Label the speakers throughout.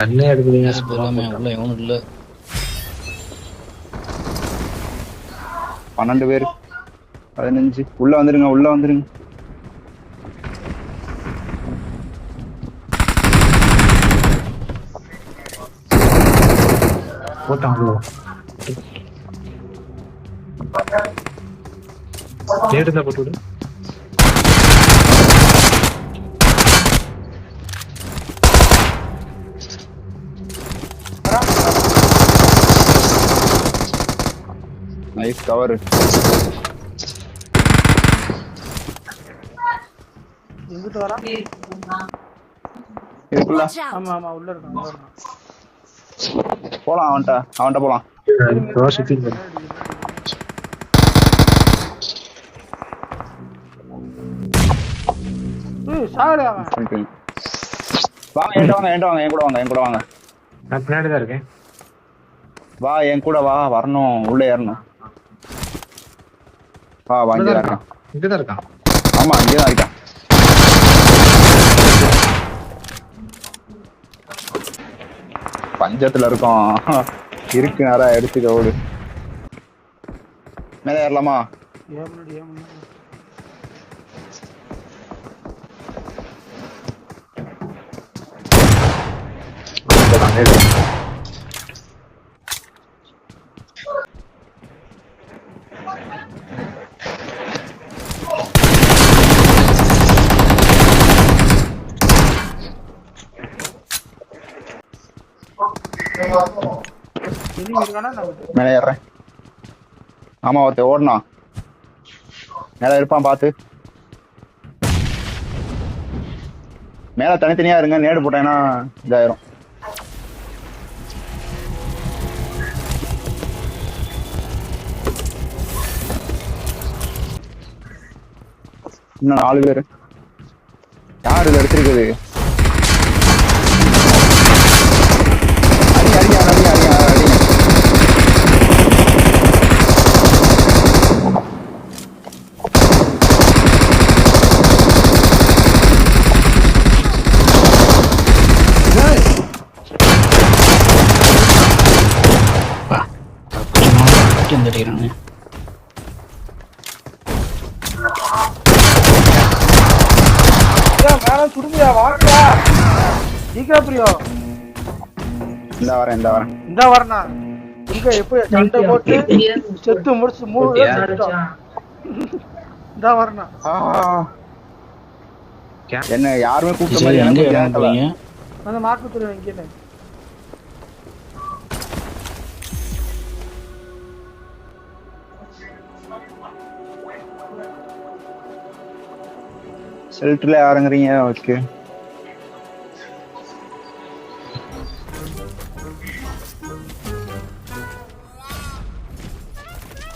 Speaker 1: அண்ணே எடுக்குறீங்க
Speaker 2: எல்லாமே உள்ள எவனும் இல்ல.
Speaker 3: 12 பேர் 15 உள்ள வந்துருங்க உள்ள வந்துருங்க.
Speaker 1: போட்டாங்களோ நேடுதா போட்டு விடு.
Speaker 3: Nice cover.
Speaker 4: எங்கிட்ட வரா?
Speaker 3: இருக்குல்ல
Speaker 4: ஆமா ஆமா உள்ள இருக்கான்.
Speaker 3: போலாம் அவன்கிட்ட போலாம்.
Speaker 1: சுத்தி
Speaker 4: சாகல அவன்.
Speaker 3: வாங்க என்கிட்ட வாங்க என் கூட வாங்க
Speaker 1: நான் பின்னாடி தான் இருக்கேன்.
Speaker 3: வா என் கூட வா வரணும் உள்ள ஏறணும். வா வாங்கி இருக்கான்
Speaker 1: இங்கதான் இருக்கான்.
Speaker 3: ஆமா இங்கதான் இருக்கான். பஞ்சத்துல இருக்கோம் இருக்கு நேரா எடுத்துக்க ஓடு. மேல ஏறலாமா? மேல ஏறேன். ஆமா ஒருத்த ஓடனா மேல இருப்பான் பாத்து. மேல தனித்தனியா இருங்க, நேடு போட்டேன்னா இதாயிரும். இன்னும் 4 பேரு. யாரு இதை எடுத்திருக்குது?
Speaker 4: இந்த வரனா இங்க எப்படி சண்டை போட்டு செத்து முடிச்சு 3 பேர் இந்த வரனா.
Speaker 3: என்ன யாருமே கூப்பிட்ட மாதிரி எனக்கு கேட்கல.
Speaker 4: அந்த மார்க் தெரியும் இங்க
Speaker 3: ஷெல்டர்ல இறங்குறீங்க. ஓகே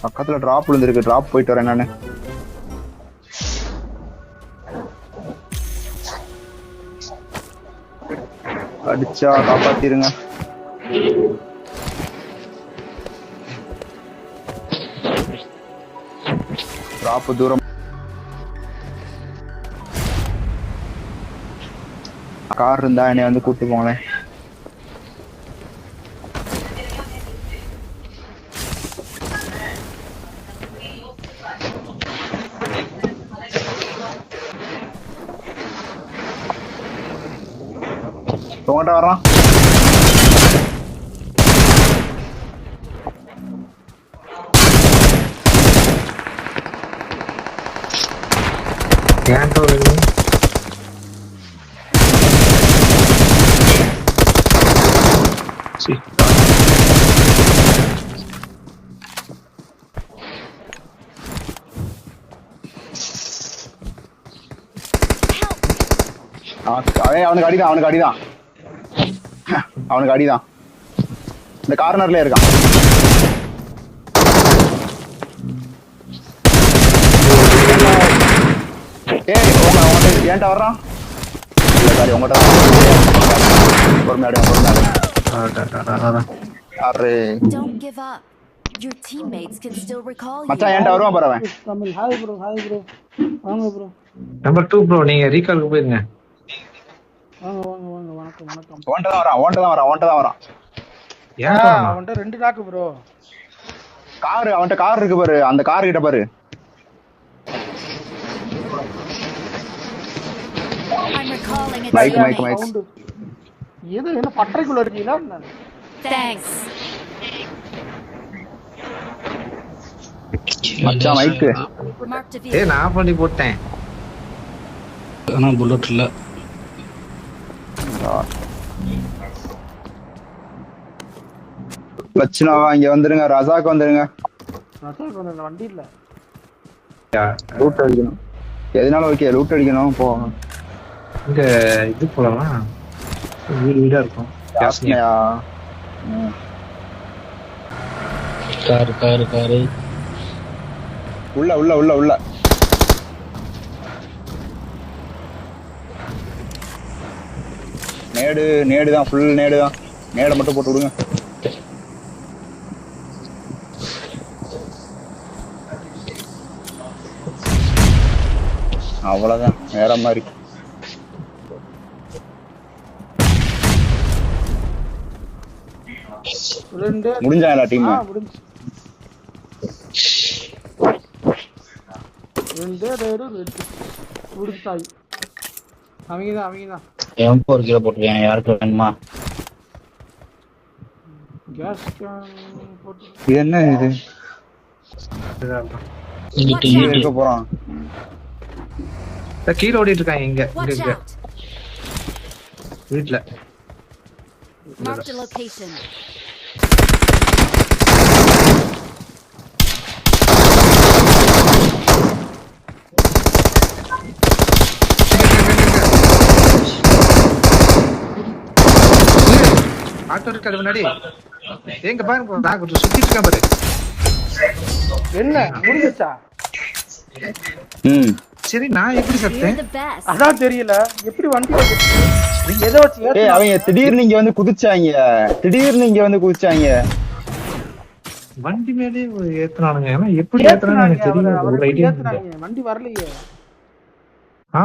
Speaker 3: பக்கத்துல டிராப் விழுந்திருக்கு. டிராப் போயிட்டு வரேன் நானு. அடிச்சா காப்பாத்திருங்க. டிராப் தூரம். கார் இருந்தா என்னை வந்து கூட்டு போங்களேன். உங்கள்கிட்ட வர்றான். அவனுக்கு அடிதான். இந்த கார்னர்ல இருக்கான். ஏன்ட்ட வர்றான். உங்கள்கிட்ட மச்சான் ஏன்ட்ட வருவான் பரவன்.
Speaker 1: நம்பர் 2 ப்ரோ, நீங்க ரீகாலுக்கு போயிருங்க.
Speaker 4: வாங்க வாங்க வாங்க வாங்க. வணக்கம் வணக்கம்.
Speaker 3: ஓன்ட்ட தான் வரான்.
Speaker 1: ஏன் போறானா?
Speaker 4: அவன்கிட்ட 2 நாக்கு ப்ரோ.
Speaker 3: அவன்கிட்ட கார் இருக்கு பாரு, அந்த கார் கிட்ட பாரு.
Speaker 2: I'm recalling a
Speaker 3: Mike,
Speaker 2: teammate.
Speaker 3: Mike.
Speaker 4: Sound ஏதோ என்ன பட்டறைக்குள்ள இருக்கீங்களா என்ன?
Speaker 2: Thanks.
Speaker 3: மச்சான் மைக்கு.
Speaker 2: Marked a
Speaker 1: ஏய்
Speaker 2: vehicle.
Speaker 1: நான் பண்ணி போட்டேன்.
Speaker 5: ஆனா புல்லட் இல்ல.
Speaker 3: லட்சணாவா இங்க வந்துருங்க, ரசாக்கு வந்துருங்க.
Speaker 4: ரசாக்கு வந்து அந்த வண்டி இல்ல.
Speaker 3: லூட் அடிக்கணும். எதனால ஓகே லூட் அடிக்கணும் போ.
Speaker 1: இங்க இது போலாமா? வீடா இருக்கும்.
Speaker 3: யாஸ்னியா.
Speaker 5: காரு
Speaker 3: உள்ள. நேடு தான், ஃபுல் நேடு தான். நேடை மட்டும் போட்டு விடுங்க. அவ்வளவுதான், வேற மாதிரி. முடிஞ்சாங்களா டீம்?
Speaker 4: முடிஞ்சு. 2 முடிச்சாய். அவங்கதான்
Speaker 5: M4 கீழ போட்டுருக்கேன். யாருக்கு வேணுமா?
Speaker 4: கேஸ் போட்டு
Speaker 3: இது என்ன இது?
Speaker 5: இங்கிட்டு
Speaker 3: இங்க இருக்க போறான்.
Speaker 1: கீழே ஓடிட்டு இருக்காங்க இங்க
Speaker 2: Watch
Speaker 1: இங்க
Speaker 2: out.
Speaker 1: வீட்ல.
Speaker 2: Marked a location.
Speaker 1: ஆட்டோ இருக்காது முன்னாடி. எங்க பாருங்க நான் கொஞ்சம் சுத்திட்டு இருக்கேன் பாரு.
Speaker 4: என்ன முடிஞ்சுச்சா?
Speaker 1: சரி நான் எப்படி
Speaker 2: You're
Speaker 1: சத்தேன்?
Speaker 2: the best.
Speaker 4: அதான் தெரியல எப்படி வண்டி வந்துச்சு. எதை வச்சு
Speaker 3: ஏய் அவங்க திடீர்னு இங்க வந்து குதிச்சாங்க.
Speaker 1: வண்டி மேலே ஏத்துனானுங்க. ஏன்னா எப்படி ஏத்துனானு எனக்கு தெரியல. ஒரு ஐடியா இல்ல.
Speaker 4: வண்டி வரலையே.
Speaker 1: ஆ.